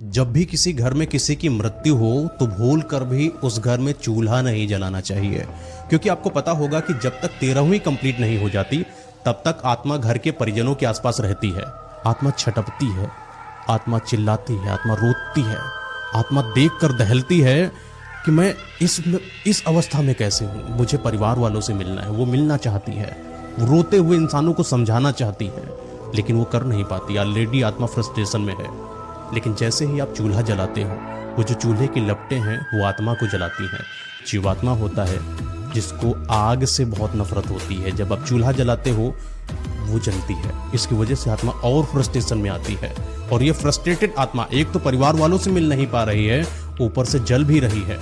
जब भी किसी घर में किसी की मृत्यु हो तो भूल कर भी उस घर में चूल्हा नहीं जलाना चाहिए, क्योंकि आपको पता होगा कि जब तक 13वीं कंप्लीट नहीं हो जाती तब तक आत्मा घर के परिजनों के आसपास रहती है। आत्मा छटपती है, आत्मा चिल्लाती है, आत्मा रोती है, आत्मा देख कर दहलती है कि मैं इस अवस्था में कैसे हूँ, मुझे परिवार वालों से मिलना है। वो मिलना चाहती है, वो रोते हुए इंसानों को समझाना चाहती है, लेकिन वो कर नहीं पाती। ऑलरेडी आत्मा फ्रस्ट्रेशन में है। लेकिन जैसे ही आप चूल्हा जलाते हो, वो जो चूल्हे की लपटें हैं वो आत्मा को जलाती हैं। जीवात्मा होता है जिसको आग से बहुत नफरत होती है। जब आप चूल्हा जलाते हो वो जलती है, इसकी वजह से आत्मा और फ्रस्ट्रेशन में आती है। और ये फ्रस्ट्रेटेड आत्मा एक तो परिवार वालों से मिल नहीं पा रही है, ऊपर से जल भी रही है,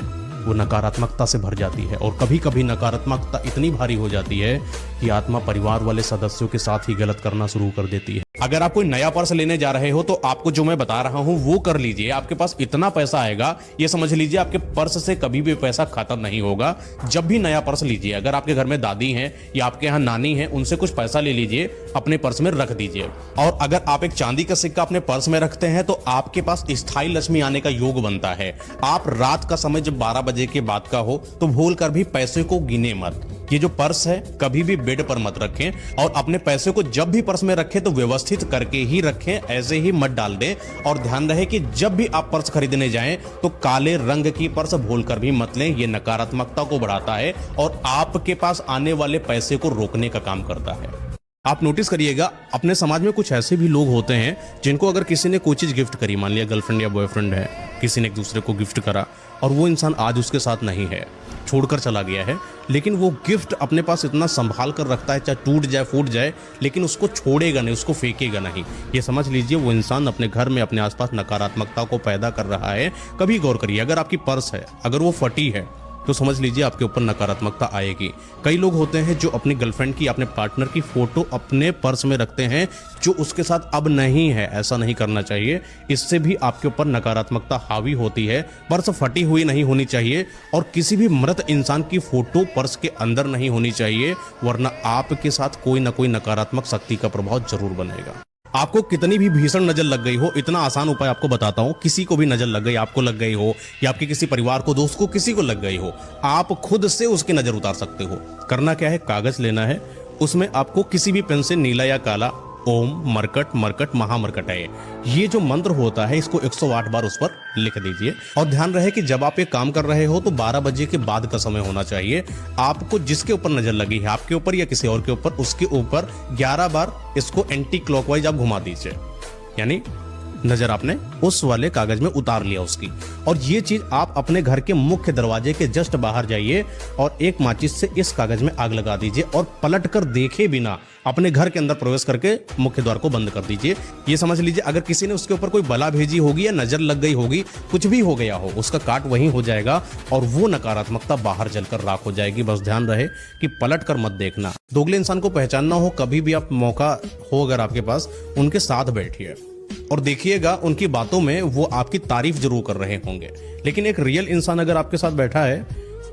वो नकारात्मकता से भर जाती है। और कभी कभी नकारात्मकता इतनी भारी हो जाती है कि आत्मा परिवार वाले सदस्यों के साथ ही गलत करना शुरू कर देती है। अगर आप कोई नया पर्स लेने जा रहे हो तो आपको जो मैं बता रहा हूं वो कर लीजिए। आपके पास इतना पैसा आएगा, ये समझ लीजिए आपके पर्स से कभी भी पैसा खत्म नहीं होगा। जब भी नया पर्स लीजिए, अगर आपके घर में दादी हैं या आपके यहाँ नानी है, उनसे कुछ पैसा ले लीजिए, अपने पर्स में रख दीजिए। और अगर आप एक चांदी का सिक्का अपने पर्स में रखते हैं तो आपके पास स्थायी लक्ष्मी आने का योग बनता है। आप रात का समय जब 12 बजे के बाद का हो तो भूल कर भी पैसे को गिने मत। ये जो पर्स है कभी भी बेड पर मत रखें, और अपने पैसे को जब भी पर्स में रखें तो व्यवस्थित करके ही रखें, ऐसे ही मत डाल दें। और ध्यान रहे कि जब भी आप पर्स खरीदने जाएं तो काले रंग की पर्स भूल कर भी मत लें। ये नकारात्मकता को बढ़ाता है और आपके पास आने वाले पैसे को रोकने का काम करता है। आप नोटिस करिएगा, अपने समाज में कुछ ऐसे भी लोग होते हैं जिनको अगर किसी ने कोई चीज गिफ्ट करी, मान लिया गर्लफ्रेंड या बॉयफ्रेंड है, किसी ने एक दूसरे को गिफ्ट करा और वो इंसान आज उसके साथ नहीं है, छोड़कर चला गया है, लेकिन वो गिफ्ट अपने पास इतना संभाल कर रखता है, चाहे टूट जाए फूट जाए, लेकिन उसको छोड़ेगा नहीं, उसको फेंकेगा नहीं। ये समझ लीजिए वो इंसान अपने घर में अपने आसपास नकारात्मकता को पैदा कर रहा है। कभी गौर करिए, अगर आपकी पर्स है, अगर वो फटी है तो समझ लीजिए आपके ऊपर नकारात्मकता आएगी। कई लोग होते हैं जो अपनी गर्लफ्रेंड की, अपने पार्टनर की फोटो अपने पर्स में रखते हैं जो उसके साथ अब नहीं है। ऐसा नहीं करना चाहिए, इससे भी आपके ऊपर नकारात्मकता हावी होती है। पर्स फटी हुई नहीं होनी चाहिए और किसी भी मृत इंसान की फोटो पर्स के अंदर नहीं होनी चाहिए, वरना आपके साथ कोई ना कोई नकारात्मक शक्ति का प्रभाव जरूर बनेगा। आपको कितनी भी भीषण नजर लग गई हो, इतना आसान उपाय आपको बताता हूं। किसी को भी नजर लग गई, आपको लग गई हो या आपके किसी परिवार को, दोस्त को, किसी को लग गई हो, आप खुद से उसकी नजर उतार सकते हो। करना क्या है, कागज लेना है, उसमें आपको किसी भी पेन से नीला या काला ओम मरकट मरकट महामरकट है, ये जो मंत्र होता है इसको 108 बार उस पर लिख दीजिए। और ध्यान रहे कि जब आप ये काम कर रहे हो तो 12 बजे के बाद का समय होना चाहिए। आपको जिसके ऊपर नजर लगी है, आपके ऊपर या किसी और के ऊपर, उसके ऊपर 11 बार इसको एंटी क्लॉकवाइज आप घुमा दीजिए, यानी नजर आपने उस वाले कागज में उतार लिया उसकी। और ये चीज आप अपने घर के मुख्य दरवाजे के जस्ट बाहर जाइए और एक माचिस से इस कागज में आग लगा दीजिए और पलट कर देखे बिना अपने घर के अंदर प्रवेश करके मुख्य द्वार को बंद कर दीजिए। ये समझ लीजिए अगर किसी ने उसके ऊपर कोई बला भेजी होगी या नजर लग गई होगी, कुछ भी हो गया हो, उसका काट वहीं हो जाएगा और वो नकारात्मकता बाहर जलकर राख हो जाएगी। बस ध्यान रहे कि पलट कर मत देखना। दोगले इंसान को पहचानना हो, कभी भी आप मौका हो अगर आपके पास, उनके साथ बैठिए और देखिएगा उनकी बातों में वो आपकी तारीफ जरूर कर रहे होंगे। लेकिन एक रियल इंसान अगर आपके साथ बैठा है,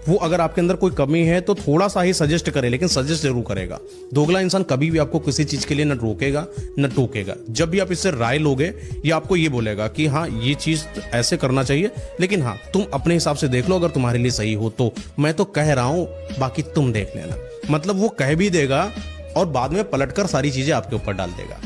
वो अगर आपके अंदर कोई कमी है तो थोड़ा सा ही सजेस्ट करे, लेकिन सजेस्ट जरूर करेगा। दोगला इंसान कभी भी आपको किसी चीज के लिए न रोकेगा न टोकेगा। जब भी आप इससे राय लोगे, ये आपको ये बोलेगा कि हाँ ये चीज ऐसे करना चाहिए, लेकिन हाँ तुम अपने हिसाब से देख लो, अगर तुम्हारे लिए सही हो तो। मैं तो कह रहा हूं, बाकी तुम देख लेना। मतलब वो कह भी देगा और बाद में पलटकर सारी चीजें आपके ऊपर डाल देगा।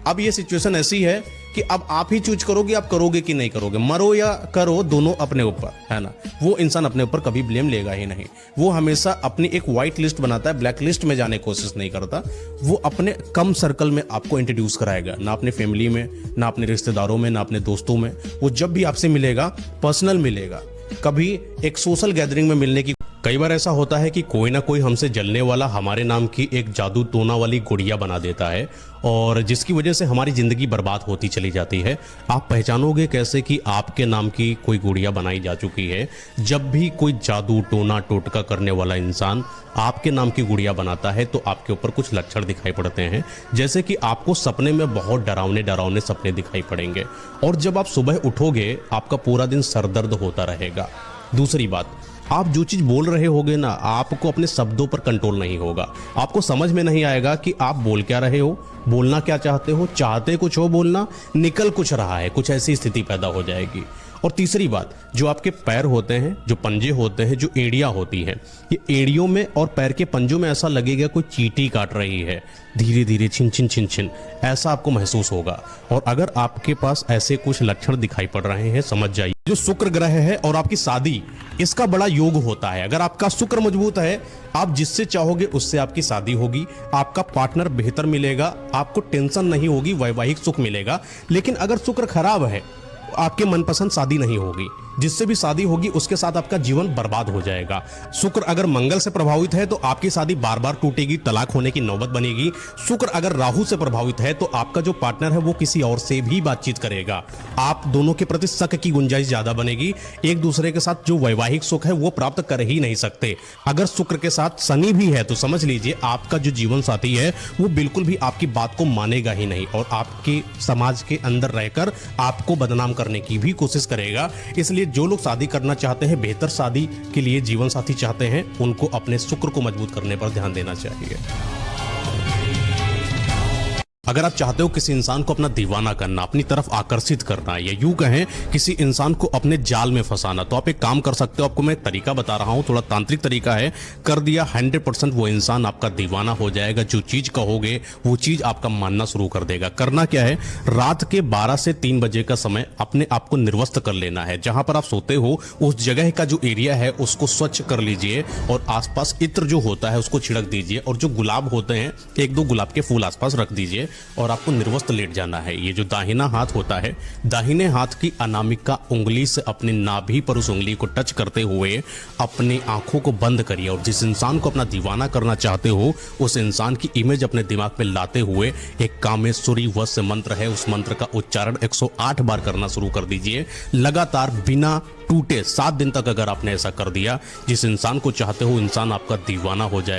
अब ये सिचुएशन ऐसी है कि अब आप ही चूज करोगे आप करोगे कि नहीं करोगे। मरो या करो, दोनों अपने ऊपर है ना। वो इंसान अपने ऊपर कभी ब्लेम लेगा ही नहीं। वो हमेशा अपनी एक व्हाइट लिस्ट बनाता है, ब्लैक लिस्ट में जाने की कोशिश नहीं करता। वो अपने कम सर्कल में आपको इंट्रोड्यूस कराएगा, ना अपने फैमिली में, ना अपने रिश्तेदारों में, ना अपने दोस्तों में। वो जब भी आपसे मिलेगा पर्सनल मिलेगा, कभी एक सोशल गैदरिंग में मिलने की। कई बार ऐसा होता है कि कोई ना कोई हमसे जलने वाला हमारे नाम की एक जादू टोना वाली गुड़िया बना देता है और जिसकी वजह से हमारी जिंदगी बर्बाद होती चली जाती है। आप पहचानोगे कैसे कि आपके नाम की कोई गुड़िया बनाई जा चुकी है? जब भी कोई जादू टोना टोटका करने वाला इंसान आपके नाम की गुड़िया बनाता है तो आपके ऊपर कुछ लक्षण दिखाई पड़ते हैं, जैसे कि आपको सपने में बहुत डरावने डरावने सपने दिखाई पड़ेंगे और जब आप सुबह उठोगे आपका पूरा दिन सरदर्द होता रहेगा। दूसरी बात, आप जो चीज बोल रहे होगे ना, आपको अपने शब्दों पर कंट्रोल नहीं होगा। आपको समझ में नहीं आएगा कि आप बोल क्या रहे हो, बोलना क्या चाहते हो, चाहते कुछ हो बोलना, निकल कुछ रहा है, कुछ ऐसी स्थिति पैदा हो जाएगी। और तीसरी बात, जो आपके पैर होते हैं, जो पंजे होते हैं, जो एड़ियां होती हैं, ये एड़ियों में और पैर के पंजों में ऐसा लगेगा कोई चींटी काट रही है, धीरे धीरे छिन छिन छिन छिन, ऐसा आपको महसूस होगा। और अगर आपके पास ऐसे कुछ लक्षण दिखाई पड़ रहे हैं, समझ जाइए जो शुक्र ग्रह है और आपकी शादी, इसका बड़ा योग होता है। अगर आपका शुक्र मजबूत है, आप जिससे चाहोगे उससे आपकी शादी होगी, आपका पार्टनर बेहतर मिलेगा, आपको टेंशन नहीं होगी, वैवाहिक सुख मिलेगा। लेकिन अगर शुक्र खराब है, आपके मनपसंद शादी नहीं होगी, जिससे भी शादी होगी उसके साथ आपका जीवन बर्बाद हो जाएगा। शुक्र अगर मंगल से प्रभावित है तो आपकी शादी बार बार टूटेगी, तलाक होने की नौबत बनेगी। शुक्र अगर राहु से प्रभावित है तो आपका जो पार्टनर है वो किसी और से भी बातचीत करेगा, आप दोनों के प्रति शक की गुंजाइश ज्यादा बनेगी, एक दूसरे के साथ जो वैवाहिक सुख है वो प्राप्त कर ही नहीं सकते। अगर शुक्र के साथ शनि भी है तो समझ लीजिए आपका जो जीवन साथी है वो बिल्कुल भी आपकी बात को मानेगा ही नहीं और आपके समाज के अंदर रहकर आपको बदनाम करने की भी कोशिश करेगा। इसलिए जो लोग शादी करना चाहते हैं, बेहतर शादी के लिए जीवन साथी चाहते हैं, उनको अपने शुक्र को मजबूत करने पर ध्यान देना चाहिए। अगर आप चाहते हो किसी इंसान को अपना दीवाना करना, अपनी तरफ आकर्षित करना, या यूं कहें किसी इंसान को अपने जाल में फंसाना, तो आप एक काम कर सकते हो। आपको मैं तरीका बता रहा हूं, थोड़ा तांत्रिक तरीका है, कर दिया 100% वो इंसान आपका दीवाना हो जाएगा। जो चीज कहोगे वो चीज आपका मानना शुरू कर देगा। करना क्या है, रात के 12 से 3 बजे का समय अपने आप को निर्वस्त्र कर लेना है। जहां पर आप सोते हो उस जगह का जो एरिया है उसको स्वच्छ कर लीजिए और आसपास इत्र जो होता है उसको छिड़क दीजिए और जो गुलाब होते हैं 1-2 गुलाब के फूल आसपास रख दीजिए और आपको निर्वस्त्र लेट जाना है। ये जो दाहिना हाथ होता है, दाहिने हाथ की अनामिका उंगली से अपनी नाभि पर उस उंगली को टच करते हुए अपनी आंखों को बंद करिए और जिस इंसान को अपना दीवाना करना चाहते हो उस इंसान की इमेज अपने दिमाग में लाते हुए एक कामेश्वरी वश मंत्र है, उस मंत्र का उच्चारण 108 बार करना शुरू कर दीजिए लगातार बिना टूटे। 7 दिन तक अगर आपने ऐसा कर दिया, जिस इंसान को चाहते हो इंसान आपका दीवाना हो जाए।